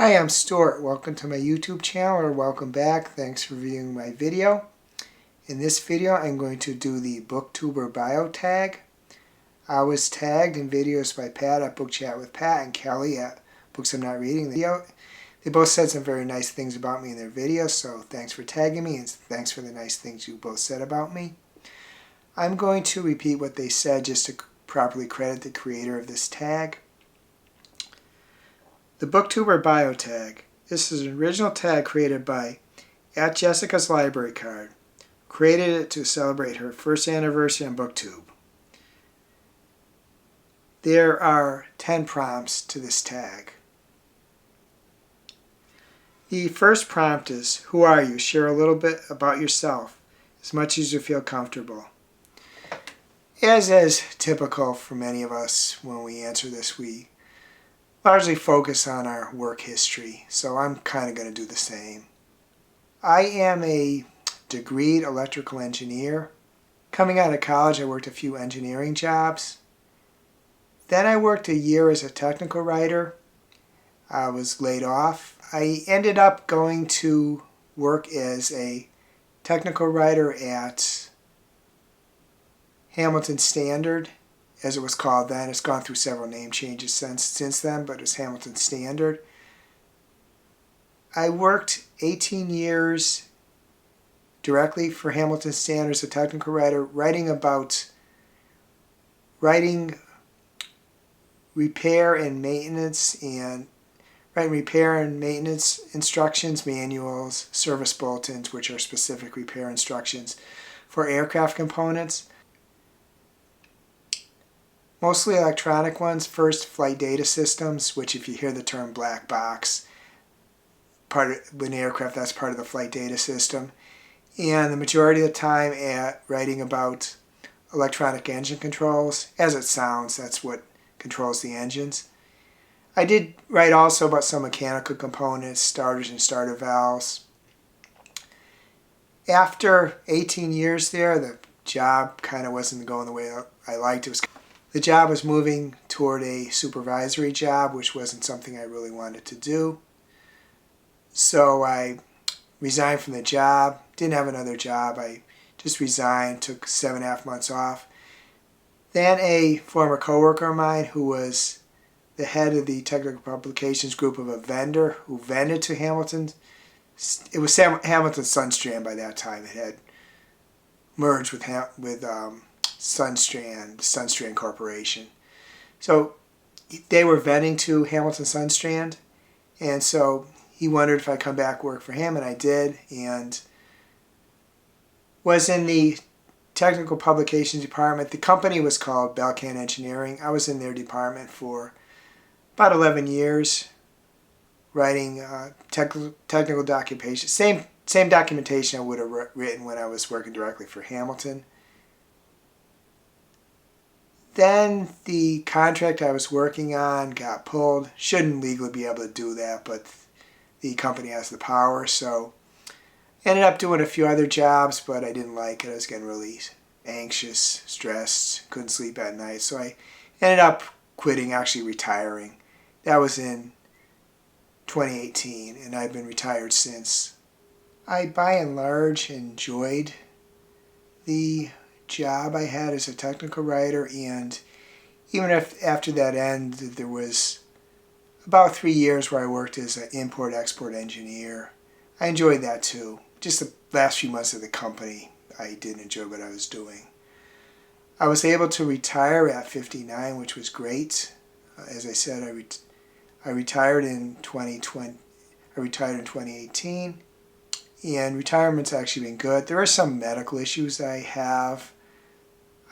Hi, I'm Stuart. Welcome to my YouTube channel, or welcome back. Thanks for viewing my video. In this video, I'm going to do the Booktuber Bio Tag. I was tagged in videos by Pat at Book Chat with Pat and Kelly at Books I'm Not Reading. They both said some very nice things about me in their videos, so thanks for tagging me and thanks for the nice things you both said about me. I'm going to repeat what they said just to properly credit the creator of this tag. The Booktuber Bio Tag. This is an original tag created by @Jessica's Library Card. Created it to celebrate her first anniversary on BookTube. There are 10 prompts to this tag. The first prompt is, who are you? Share a little bit about yourself, as much as you feel comfortable. As is typical for many of us when we answer this, we largely focus on our work history, so I'm kind of going to do the same. I am a degreed electrical engineer. Coming out of college, I worked a few engineering jobs. Then I worked a year as a technical writer. I was laid off. I ended up going to work as a technical writer at Hamilton Standard, as it was called then. It's gone through several name changes since then, but it's Hamilton Standard. I worked 18 years directly for Hamilton Standard as a technical writer, writing repair and maintenance instructions, manuals, service bulletins, which are specific repair instructions for aircraft components. Mostly electronic ones. First, flight data systems, which if you hear the term black box, with aircraft, that's part of the flight data system. And the majority of the time at writing about electronic engine controls. As it sounds, that's what controls the engines. I did write also about some mechanical components, starters and starter valves. After 18 years there, the job kind of wasn't going the way I liked. The job was moving toward a supervisory job, which wasn't something I really wanted to do. So I resigned from the job. Didn't have another job. I just resigned, took 7.5 months off. Then a former coworker of mine who was the head of the technical publications group of a vendor who vended to Hamilton. It was Hamilton Sunstrand by that time. It had merged with Sunstrand Corporation. So they were vending to Hamilton Sunstrand, and so he wondered if I'd come back work for him, and I did, and was in the technical publications department. The company was called Belcan Engineering. I was in their department for about 11 years, writing technical documentation. Same documentation I would have written when I was working directly for Hamilton. Then the contract I was working on got pulled. Shouldn't legally be able to do that, but the company has the power, so ended up doing a few other jobs, but I didn't like it. I was getting really anxious, stressed, couldn't sleep at night, so I ended up quitting, actually retiring. That was in 2018, and I've been retired since. I, by and large, enjoyed the job I had as a technical writer, and even if after that ended, there was about 3 years where I worked as an import-export engineer. I enjoyed that too. Just the last few months of the company, I didn't enjoy what I was doing. I was able to retire at 59, which was great. As I said, I retired in 2020. I retired in 2018, and retirement's actually been good. There are some medical issues that I have.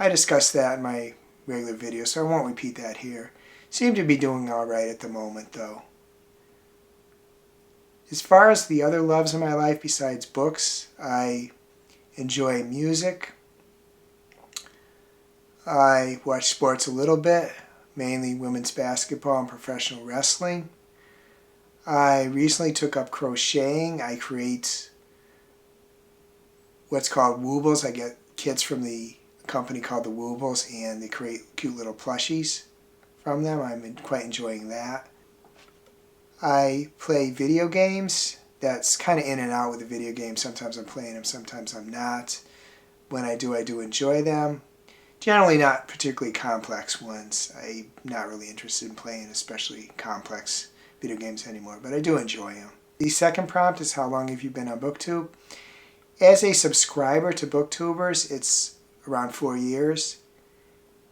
I discussed that in my regular video, so I won't repeat that here. Seem to be doing all right at the moment, though. As far as the other loves in my life besides books, I enjoy music. I watch sports a little bit, mainly women's basketball and professional wrestling. I recently took up crocheting. I create what's called woobles. I get kits from the company called the Woobles, and they create cute little plushies from them. I'm quite enjoying that. I play video games. That's kind of in and out with the video games. Sometimes I'm playing them, sometimes I'm not. When I do enjoy them. Generally not particularly complex ones. I'm not really interested in playing especially complex video games anymore, but I do enjoy them. The second prompt is, how long have you been on BookTube? As a subscriber to Booktubers, it's around 4 years.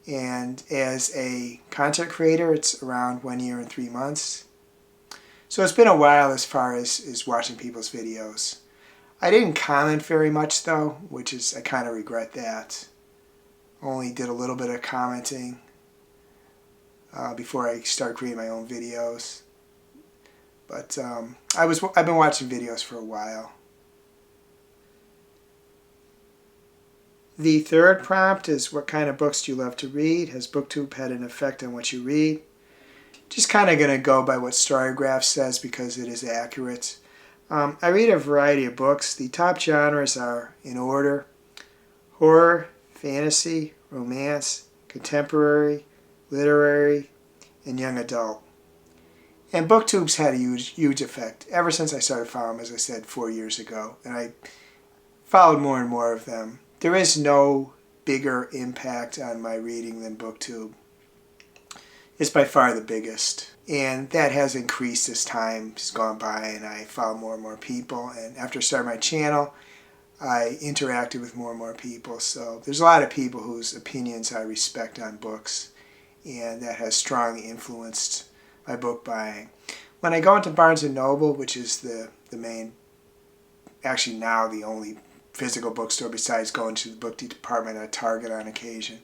And as a content creator, it's around 1 year and 3 months. So it's been a while as far as watching people's videos. I didn't comment very much though, which is, I kind of regret that. Only did a little bit of commenting before I started creating my own videos. But I've been watching videos for a while. The third prompt is, what kind of books do you love to read? Has BookTube had an effect on what you read? Just kind of going to go by what Storygraph says because it is accurate. I read a variety of books. The top genres are, in order, horror, fantasy, romance, contemporary, literary, and young adult. And BookTube's had a huge effect ever since I started following them, as I said, 4 years ago. And I followed more and more of them. There is no bigger impact on my reading than BookTube. It's by far the biggest. And that has increased as time has gone by and I follow more and more people. And after I started my channel, I interacted with more and more people. So there's a lot of people whose opinions I respect on books. And that has strongly influenced my book buying. When I go into Barnes & Noble, which is the main, actually now the only physical bookstore besides going to the book department at Target on occasion,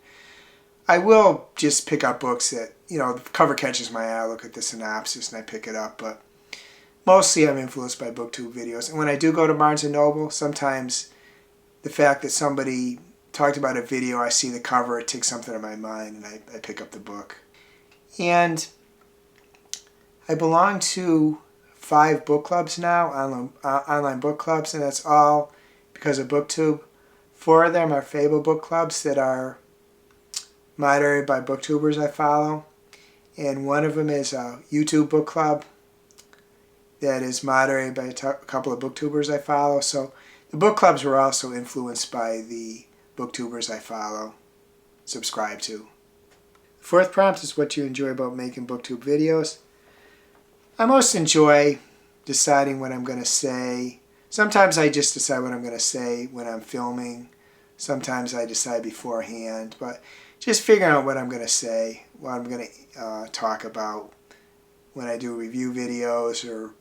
I will just pick up books that, the cover catches my eye, I look at the synopsis and I pick it up, but mostly I'm influenced by BookTube videos. And when I do go to Barnes & Noble, sometimes the fact that somebody talked about a video, I see the cover, it takes something in my mind and I pick up the book. And I belong to 5 book clubs now, online book clubs, and that's all because of BookTube. 4 of them are Fable book clubs that are moderated by booktubers I follow. And one of them is a YouTube book club that is moderated by a couple of booktubers I follow. So the book clubs were also influenced by the booktubers I follow, subscribe to. The fourth prompt is, what do you enjoy about making BookTube videos? I most enjoy deciding what I'm going to say. Sometimes I just decide what I'm going to say when I'm filming. Sometimes I decide beforehand, but just figuring out what I'm going to say, what I'm going to talk about when I do review videos, or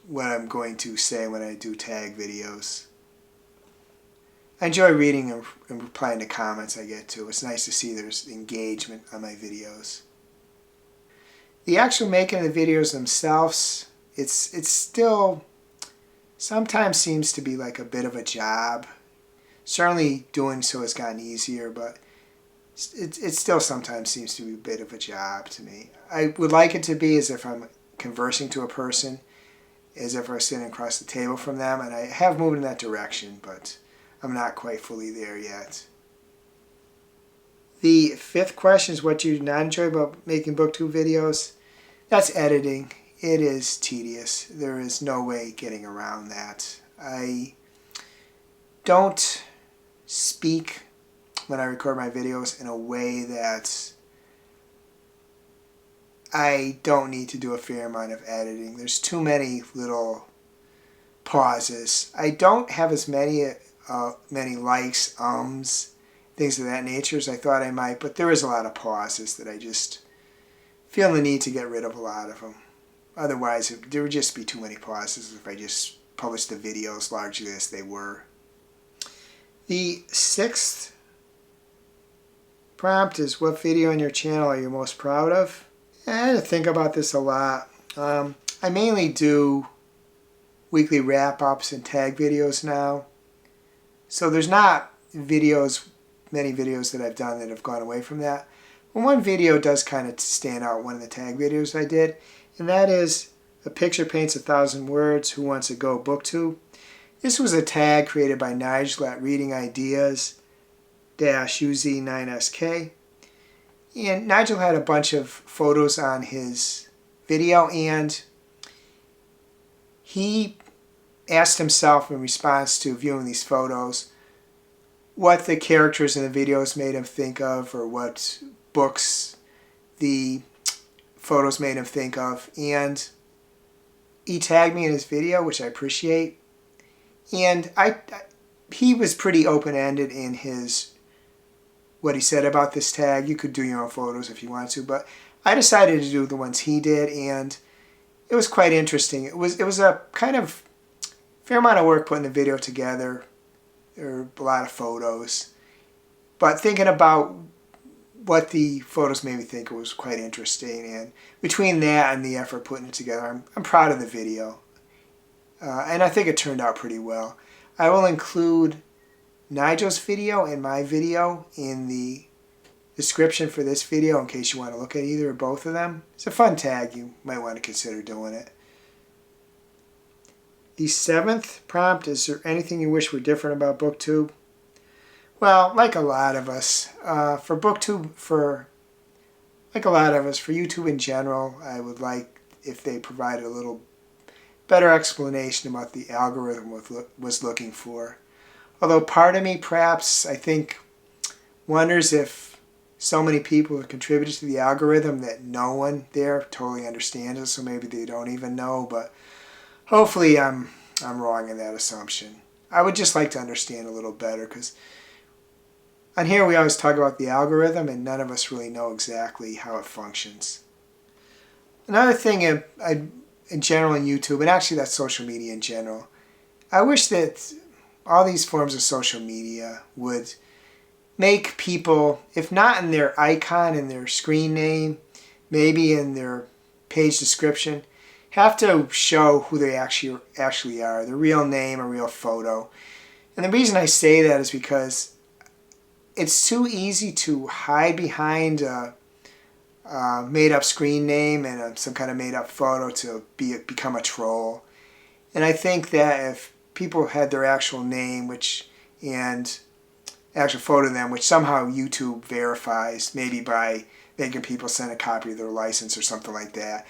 what I'm going to say when I do tag videos. I enjoy reading and replying to comments I get to. It's nice to see there's engagement on my videos. The actual making of the videos themselves, it's still sometimes seems to be like a bit of a job. Certainly doing so has gotten easier, but it still sometimes seems to be a bit of a job to me. I would like it to be as if I'm conversing to a person, as if I was sitting across the table from them, and I have moved in that direction, but I'm not quite fully there yet. The fifth question is, what do you not enjoy about making BookTube videos? That's editing. It is tedious. There is no way getting around that. I don't speak when I record my videos in a way that I don't need to do a fair amount of editing. There's too many little pauses. I don't have as many likes, things of that nature as I thought I might, but there is a lot of pauses that I just feel the need to get rid of a lot of them. Otherwise, there would just be too many pauses if I just published the videos largely as they were. The sixth prompt is, what video on your channel are you most proud of? I had to think about this a lot. I mainly do weekly wrap-ups and tag videos now. So there's not many videos that I've done that have gone away from that. But one video does kind of stand out, one of the tag videos I did, and that is A Picture Paints 1,000 Words, Who Wants to Go BookTube? This was a tag created by Nigel at Reading Ideas -UZ9SK. And Nigel had a bunch of photos on his video, and he asked himself in response to viewing these photos what the characters in the videos made him think of, or what books the photos made him think of. And he tagged me in his video, which I appreciate. And he was pretty open-ended in what he said about this tag. You could do your own photos if you want to, but I decided to do the ones he did, and it was quite interesting. It was a kind of fair amount of work putting the video together. There were a lot of photos, but thinking about what the photos made me think, it was quite interesting. And between that and the effort putting it together, I'm proud of the video, and I think it turned out pretty well. I will include Nigel's video and my video in the description for this video in case you want to look at either or both of them. It's a fun tag. You might want to consider doing it. The 7th prompt, is there anything you wish were different about BookTube? Well, like a lot of us, for BookTube, for YouTube in general, I would like if they provided a little better explanation about the algorithm was looking for. Although part of me, perhaps, I think, wonders if so many people have contributed to the algorithm that no one there totally understands it, so maybe they don't even know, but hopefully I'm wrong in that assumption. I would just like to understand a little better, because on here we always talk about the algorithm and none of us really know exactly how it functions. Another thing in general in YouTube, and actually that's social media in general, I wish that all these forms of social media would make people, if not in their icon, in their screen name, maybe in their page description, have to show who they actually are, their real name, a real photo. And the reason I say that is because it's too easy to hide behind a made-up screen name and some kind of made-up photo to become a troll. And I think that if people had their actual name, and actual photo of them, which somehow YouTube verifies, maybe by making people send a copy of their license or something like that,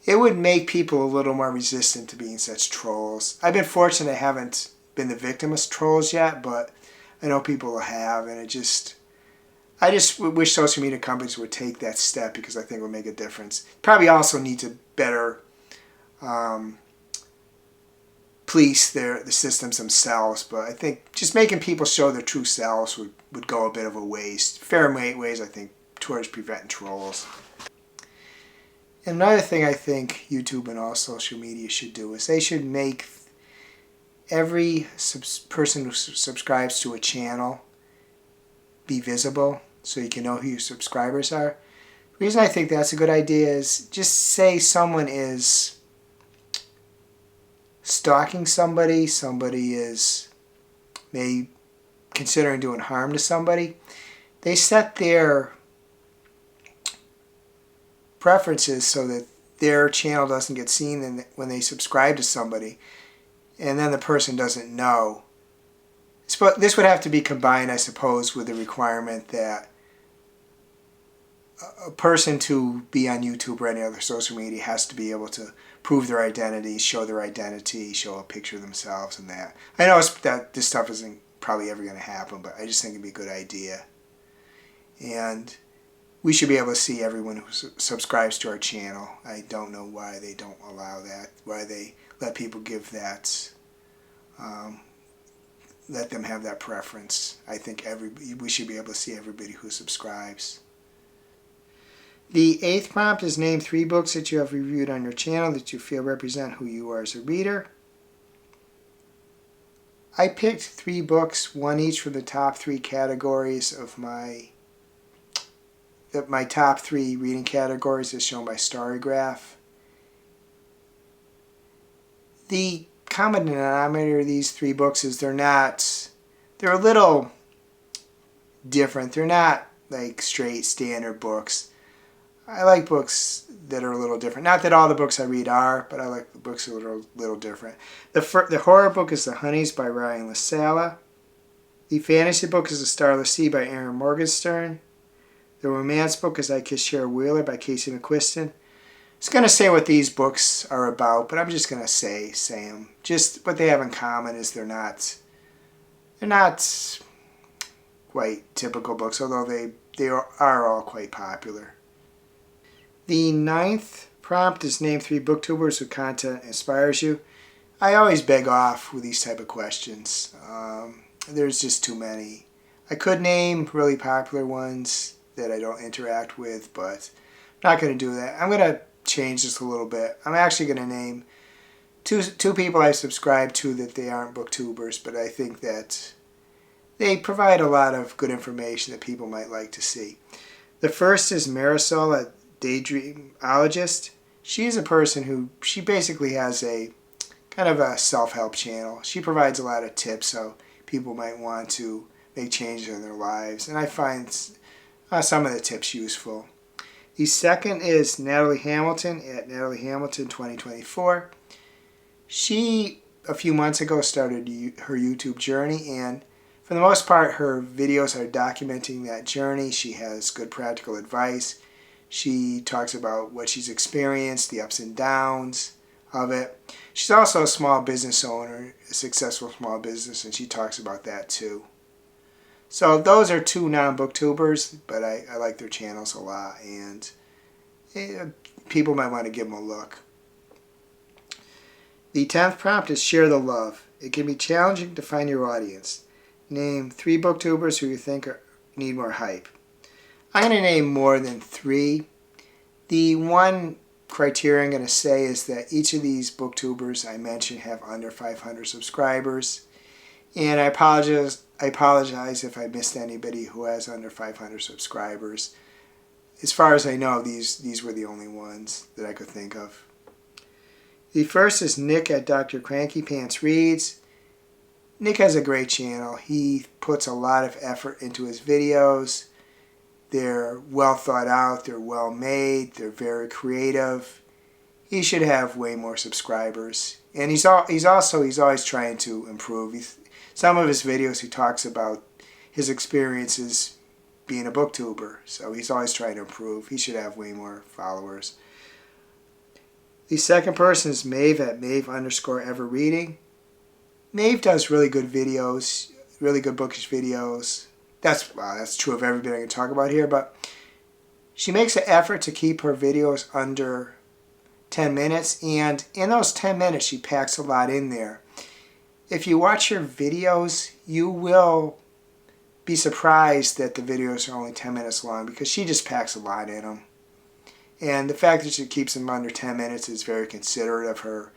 it would make people a little more resistant to being such trolls. I've been fortunate I haven't been the victim of trolls yet, but I know people have, and I just wish social media companies would take that step, because I think it would make a difference. Probably also need to better police the systems themselves, but I think just making people show their true selves would go a bit of a ways. Fair ways, I think, towards preventing trolls. And another thing I think YouTube and all social media should do is they should make every person who subscribes to a channel be visible so you can know who your subscribers are. The reason I think that's a good idea is, just say someone is stalking somebody is maybe considering doing harm to somebody, they set their preferences so that their channel doesn't get seen when they subscribe to somebody, and then the person doesn't know. This would have to be combined, I suppose, with the requirement that a person to be on YouTube or any other social media has to be able to prove their identity, show their identity, show a picture of themselves and that. I know that this stuff isn't probably ever going to happen, but I just think it'd be a good idea. And we should be able to see everyone who subscribes to our channel. I don't know why they don't allow that, why they let people give that, let them have that preference. I think we should be able to see everybody who subscribes. The 8th prompt is, name 3 books that you have reviewed on your channel that you feel represent who you are as a reader. I picked 3 books, one each for the top 3 categories of my top 3 reading categories as shown by Storygraph. The common denominator of these 3 books is they're a little different. They're not like straight standard books. I like books that are a little different. Not that all the books I read are, but I like the books that are a little different. The horror book is The Honeys by Ryan LaSala. The fantasy book is The Starless Sea by Aaron Morgenstern. The romance book is I Kiss Shara Wheeler by Casey McQuiston. was going to say what these books are about, but I'm just going to say them. Just what they have in common is they're not quite typical books, although they are all quite popular. The 9th prompt is name 3 booktubers whose content inspires you. I always beg off with these type of questions. There's just too many. I could name really popular ones that I don't interact with, but I'm not going to do that. I'm going to change this a little bit. I'm actually going to name two people I subscribe to that they aren't booktubers, but I think that they provide a lot of good information that people might like to see. The first is Marisol, a daydreamologist. She's a person who, she basically has a kind of a self-help channel. She provides a lot of tips so people might want to make changes in their lives, and I find some of the tips useful. The second is Natalie Hamilton at Natalie Hamilton 2024. She, a few months ago, started her YouTube journey, and for the most part, her videos are documenting that journey. She has good practical advice. She talks about what she's experienced, the ups and downs of it. She's also a small business owner, a successful small business, and she talks about that too. So those are 2 non-booktubers, but I like their channels a lot, and people might want to give them a look. The 10th prompt is share the love. It can be challenging to find your audience. Name 3 booktubers who you think need more hype. I'm going to name more than 3. The one criteria I'm going to say is that each of these booktubers I mentioned have under 500 subscribers. And I apologize if I missed anybody who has under 500 subscribers. As far as I know, these were the only ones that I could think of. The first is Nick at Dr. Cranky Pants Reads. Nick has a great channel. He puts a lot of effort into his videos. They're well thought out, they're well made, they're very creative. He should have way more subscribers. And he's always trying to improve. Some of his videos he talks about his experiences being a booktuber, so he's always trying to improve. He should have way more followers. The second person is Maeve at Maeve_ever-reading. Maeve does really good videos, really good bookish videos. That's true of everybody I can talk about here, but she makes an effort to keep her videos under 10 minutes, and in those 10 minutes she packs a lot in there. If you watch her videos, you will be surprised that the videos are only 10 minutes long because she just packs a lot in them. And the fact that she keeps them under 10 minutes is very considerate of her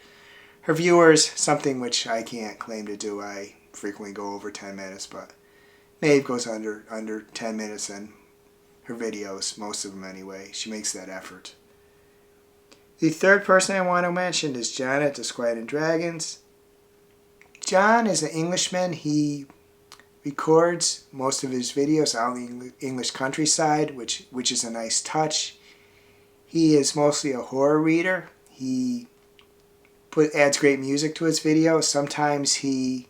viewers, something which I can't claim to do. I frequently go over 10 minutes, but Maeve goes under 10 minutes in her videos, most of them anyway. She makes that effort. The third person I want to mention is John at Disquiet and Dragons. John is an Englishman. He records most of his videos out in the English countryside, which is a nice touch. He is mostly a horror reader. He adds great music to his videos. Sometimes he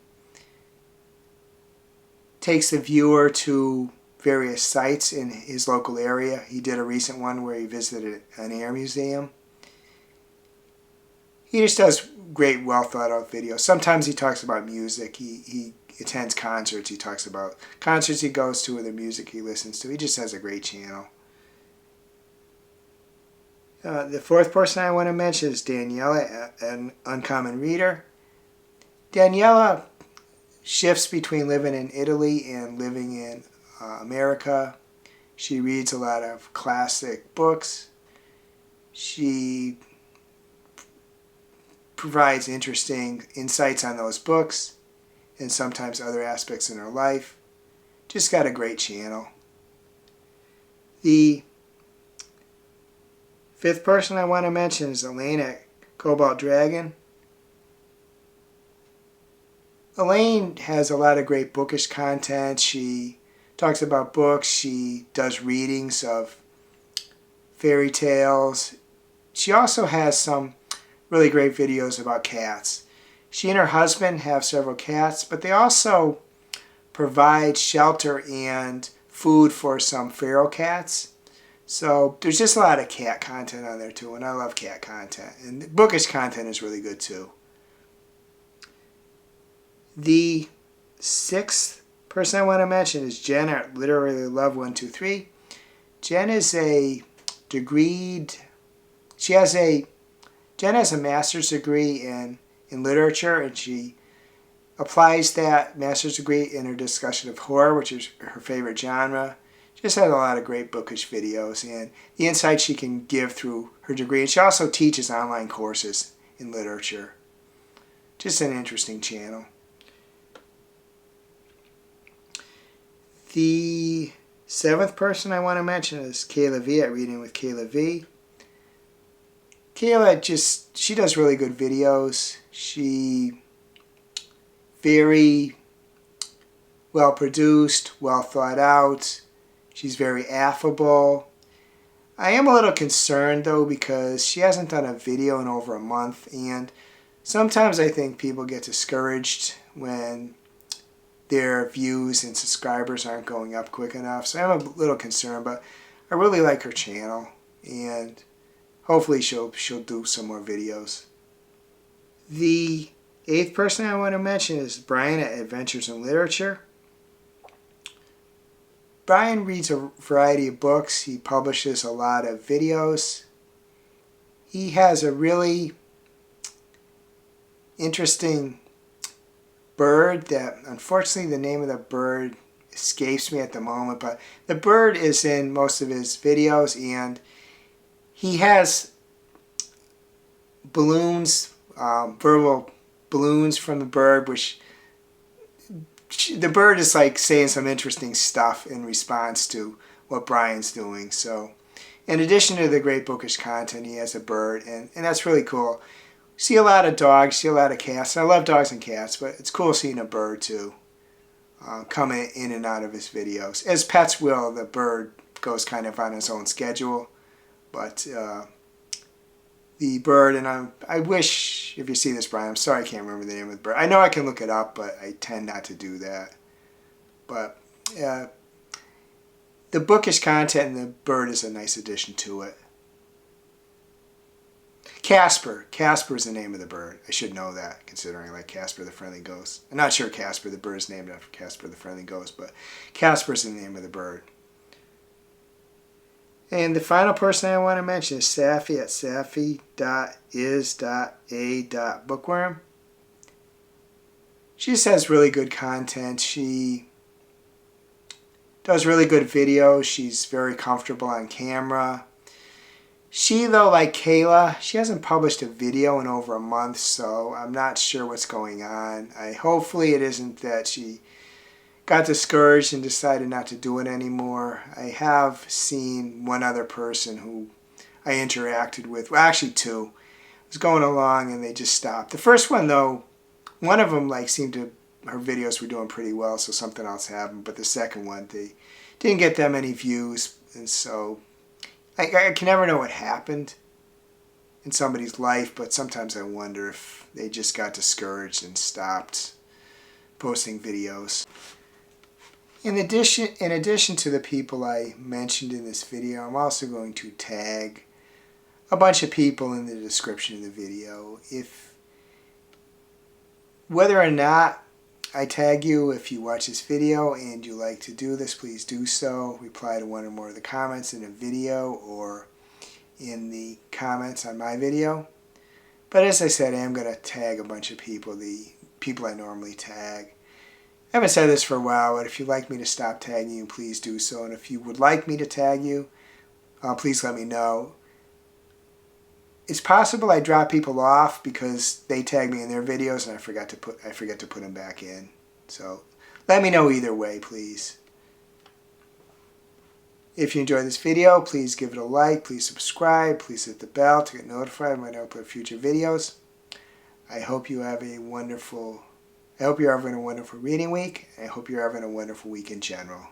takes the viewer to various sites in his local area. He did a recent one where he visited an air museum. He just does great, well thought out videos. Sometimes he talks about music. He attends concerts. He talks about concerts he goes to and the music he listens to. He just has a great channel. The fourth person I want to mention is Daniela, an uncommon reader. Daniela shifts between living in Italy and living in America. She reads a lot of classic books. She provides interesting insights on those books and sometimes other aspects in her life. Just got a great channel. The fifth person I want to mention is Elaine at Cobalt Dragon. Elaine has a lot of great bookish content. She talks about books. She does readings of fairy tales. She also has some really great videos about cats. She and her husband have several cats, but they also provide shelter and food for some feral cats. So there's just a lot of cat content on there too, and I love cat content. And bookish content is really good too. The sixth person I want to mention is Jen at Literally Love 123. Jen is a degreed. Jen has a master's degree in literature, and she applies that master's degree in her discussion of horror, which is her favorite genre. She just has a lot of great bookish videos and the insight she can give through her degree. And she also teaches online courses in literature. Just an interesting channel. The seventh person I want to mention is Kayla V at Reading with Kayla V. Kayla she does really good videos. She very well produced, well thought out. She's very affable. I am a little concerned though because she hasn't done a video in over a month, and sometimes I think people get discouraged when their views and subscribers aren't going up quick enough. So I'm a little concerned, but I really like her channel, and hopefully she'll do some more videos. The eighth person I want to mention is Brian at Adventures in Literature. Brian reads a variety of books. He publishes a lot of videos. He has a really interesting bird that, unfortunately, the name of the bird escapes me at the moment, but the bird is in most of his videos, and he has balloons, verbal balloons from the bird, which the bird is like saying some interesting stuff in response to what Brian's doing. So in addition to the great bookish content, he has a bird, and that's really cool. See a lot of dogs, see a lot of cats. I love dogs and cats, but it's cool seeing a bird too, coming in and out of his videos. As pets will, the bird goes kind of on his own schedule, but the bird, and I wish, if you see this, Brian, I'm sorry I can't remember the name of the bird. I know I can look it up, but I tend not to do that. But the bookish content and the bird is a nice addition to it. Casper. Casper is the name of the bird. I should know that, considering I like Casper the Friendly Ghost. I'm not sure Casper the bird is named after Casper the Friendly Ghost, but Casper is the name of the bird. And the final person I want to mention is Safi at safi.is.a.bookworm. She just has really good content. She does really good videos. She's very comfortable on camera. She, though, like Kayla, she hasn't published a video in over a month, so I'm not sure what's going on. Hopefully it isn't that she got discouraged and decided not to do it anymore. I have seen one other person who I interacted with, well, actually two. I was going along and they just stopped. The first one, though, one of them seemed to, her videos were doing pretty well, so something else happened. But the second one, they didn't get that many views, and so I can never know what happened in somebody's life, but sometimes I wonder if they just got discouraged and stopped posting videos. In addition to the people I mentioned in this video, I'm also going to tag a bunch of people in the description of the video. Whether or not I tag you, if you watch this video and you like to do this, please do so. Reply to one or more of the comments in a video or in the comments on my video. But as I said, I am going to tag a bunch of people, the people I normally tag. I haven't said this for a while, but if you'd like me to stop tagging you, please do so. And if you would like me to tag you, please let me know. It's possible I drop people off because they tag me in their videos and I forget to put them back in. So let me know either way, please. If you enjoyed this video, please give it a like, please subscribe, please hit the bell to get notified when I upload future videos. I hope you're having a wonderful reading week. I hope you're having a wonderful week in general.